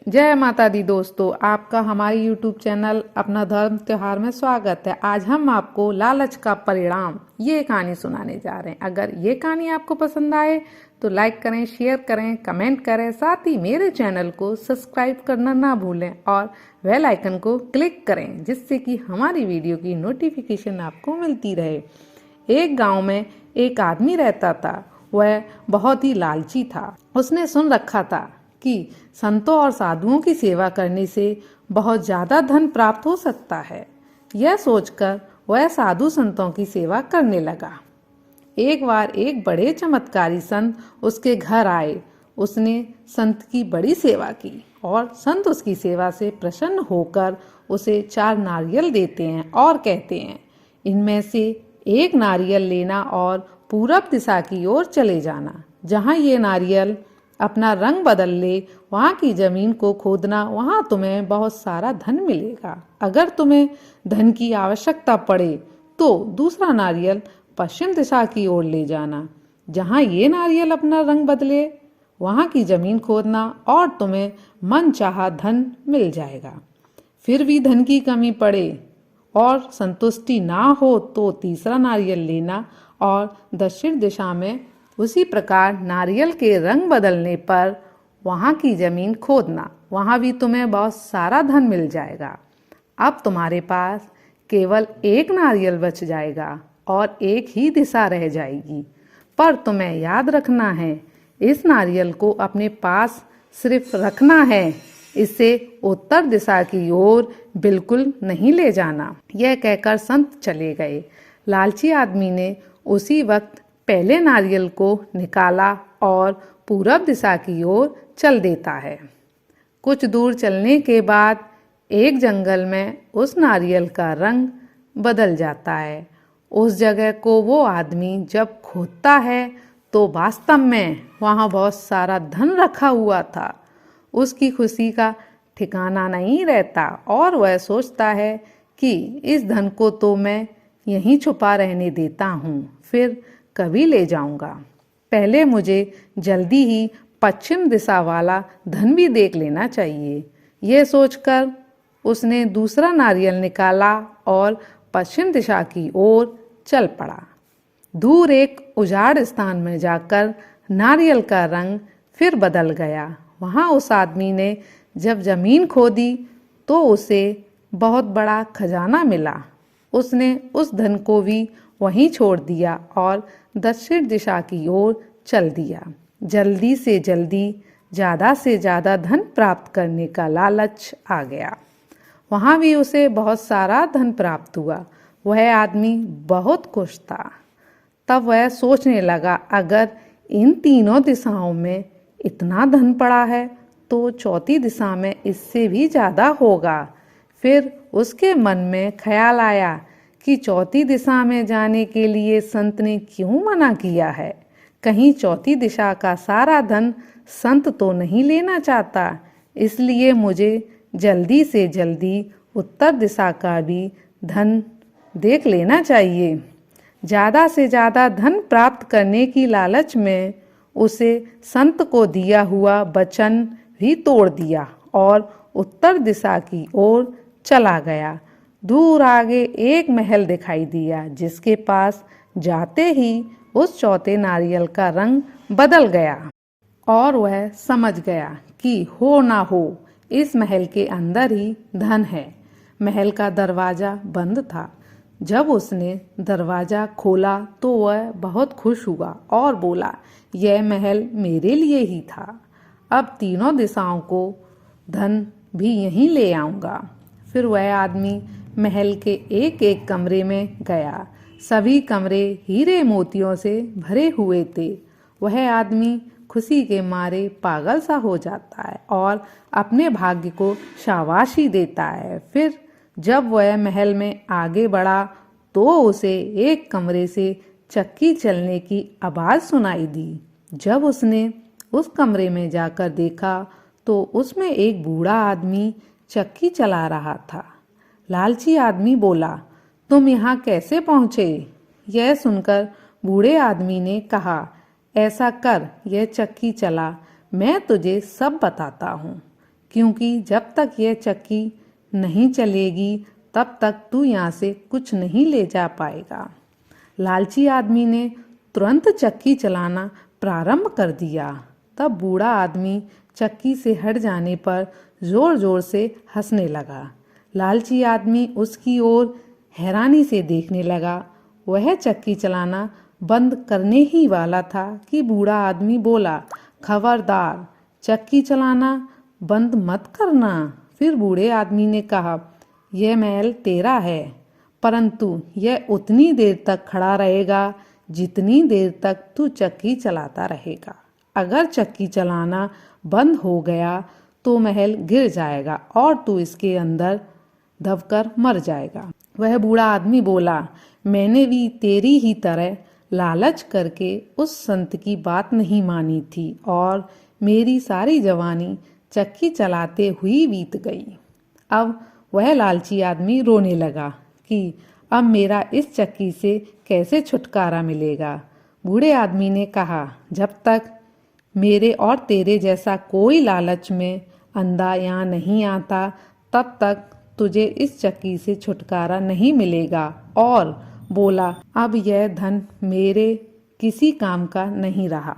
जय माता दी दोस्तों, आपका हमारे YouTube चैनल अपना धर्म त्योहार में स्वागत है। आज हम आपको लालच का परिणाम ये कहानी सुनाने जा रहे हैं। अगर ये कहानी आपको पसंद आए तो लाइक करें, शेयर करें, कमेंट करें। साथ ही मेरे चैनल को सब्सक्राइब करना ना भूलें और बेल आइकन को क्लिक करें, जिससे कि हमारी वीडियो की नोटिफिकेशन आपको मिलती रहे। एक गाँव में एक आदमी रहता था। वह बहुत ही लालची था। उसने सुन रखा था कि संतों और साधुओं की सेवा करने से बहुत ज्यादा धन प्राप्त हो सकता है। यह सोचकर वह साधु संतों की सेवा करने लगा। एक बार एक बड़े चमत्कारी संत उसके घर आए। उसने संत की बड़ी सेवा की और संत उसकी सेवा से प्रसन्न होकर उसे 4 नारियल देते हैं और कहते हैं, इनमें से एक नारियल लेना और पूरब दिशा की ओर चले जाना। जहाँ ये नारियल अपना रंग बदल ले, वहाँ की जमीन को खोदना, वहाँ तुम्हें बहुत सारा धन मिलेगा। अगर तुम्हें धन की आवश्यकता पड़े तो दूसरा नारियल पश्चिम दिशा की ओर ले जाना। जहाँ ये नारियल अपना रंग बदले, वहाँ की जमीन खोदना और तुम्हें मन चाहा धन मिल जाएगा। फिर भी धन की कमी पड़े और संतुष्टि ना हो तो तीसरा नारियल लेना और दक्षिण दिशा में उसी प्रकार नारियल के रंग बदलने पर वहाँ की जमीन खोदना, वहाँ भी तुम्हें बहुत सारा धन मिल जाएगा। अब तुम्हारे पास केवल एक नारियल बच जाएगा और एक ही दिशा रह जाएगी। पर तुम्हें याद रखना है, इस नारियल को अपने पास सिर्फ रखना है, इसे उत्तर दिशा की ओर बिल्कुल नहीं ले जाना। यह कहकर संत चले गए। लालची आदमी ने उसी वक्त पहले नारियल को निकाला और पूरब दिशा की ओर चल देता है। कुछ दूर चलने के बाद एक जंगल में उस नारियल का रंग बदल जाता है। उस जगह को वो आदमी जब खोदता है तो वास्तव में वहाँ बहुत सारा धन रखा हुआ था। उसकी खुशी का ठिकाना नहीं रहता और वह सोचता है कि इस धन को तो मैं यहीं छुपा रहने देता हूँ, फिर कभी ले जाऊंगा। पहले मुझे जल्दी ही पश्चिम दिशा वाला धन भी देख लेना चाहिए। यह सोचकर उसने दूसरा नारियल निकाला और पश्चिम दिशा की ओर चल पड़ा। दूर एक उजाड़ स्थान में जाकर नारियल का रंग फिर बदल गया। वहाँ उस आदमी ने जब जमीन खोदी तो उसे बहुत बड़ा खजाना मिला। उसने उस धन को भी वहीं छोड़ दिया और दक्षिण दिशा की ओर चल दिया। जल्दी से जल्दी ज़्यादा से ज़्यादा धन प्राप्त करने का लालच आ गया। वहाँ भी उसे बहुत सारा धन प्राप्त हुआ। वह आदमी बहुत खुश था। तब वह सोचने लगा, अगर इन तीनों दिशाओं में इतना धन पड़ा है तो चौथी दिशा में इससे भी ज़्यादा होगा। फिर उसके मन में ख्याल आया कि चौथी दिशा में जाने के लिए संत ने क्यों मना किया है। कहीं चौथी दिशा का सारा धन संत तो नहीं लेना चाहता, इसलिए मुझे जल्दी से जल्दी उत्तर दिशा का भी धन देख लेना चाहिए। ज़्यादा से ज़्यादा धन प्राप्त करने की लालच में उसे संत को दिया हुआ वचन भी तोड़ दिया और उत्तर दिशा की ओर चला गया। दूर आगे एक महल दिखाई दिया, जिसके पास जाते ही उस चौथे नारियल का रंग बदल गया और वह समझ गया कि हो ना हो इस महल के अंदर ही धन है। महल का दरवाजा बंद था। जब उसने दरवाजा खोला तो वह बहुत खुश हुआ और बोला, यह महल मेरे लिए ही था। अब तीनों दिशाओं को धन भी यहीं ले आऊँगा। फिर वह आदमी महल के एक एक कमरे में गया। सभी कमरे हीरे मोतियों से भरे हुए थे। वह आदमी खुशी के मारे पागल सा हो जाता है और अपने भाग्य को शाबाशी देता है। फिर जब वह महल में आगे बढ़ा तो उसे एक कमरे से चक्की चलने की आवाज़ सुनाई दी। जब उसने उस कमरे में जाकर देखा तो उसमें एक बूढ़ा आदमी चक्की चला रहा था। लालची आदमी बोला, तुम यहाँ कैसे पहुँचे? यह सुनकर बूढ़े आदमी ने कहा, ऐसा कर, यह चक्की चला, मैं तुझे सब बताता हूँ। क्योंकि जब तक यह चक्की नहीं चलेगी तब तक तू यहाँ से कुछ नहीं ले जा पाएगा। लालची आदमी ने तुरंत चक्की चलाना प्रारंभ कर दिया। तब बूढ़ा आदमी चक्की से हट जाने पर जोर जोर से हंसने लगा। लालची आदमी उसकी ओर हैरानी से देखने लगा। वह चक्की चलाना बंद करने ही वाला था कि बूढ़ा आदमी बोला, खबरदार, चक्की चलाना बंद मत करना। फिर बूढ़े आदमी ने कहा, यह महल तेरा है, परंतु यह उतनी देर तक खड़ा रहेगा जितनी देर तक तू चक्की चलाता रहेगा। अगर चक्की चलाना बंद हो गया तो महल गिर जाएगा और तू इसके अंदर दबकर मर जाएगा। वह बूढ़ा आदमी बोला, मैंने भी तेरी ही तरह लालच करके उस संत की बात नहीं मानी थी और मेरी सारी जवानी चक्की चलाते हुई बीत गई। अब वह लालची आदमी रोने लगा कि अब मेरा इस चक्की से कैसे छुटकारा मिलेगा। बूढ़े आदमी ने कहा, जब तक मेरे और तेरे जैसा कोई लालच में अंधा यहाँ नहीं आता तब तक तुझे इस चक्की से छुटकारा नहीं मिलेगा। और बोला, अब यह धन मेरे किसी काम का नहीं रहा।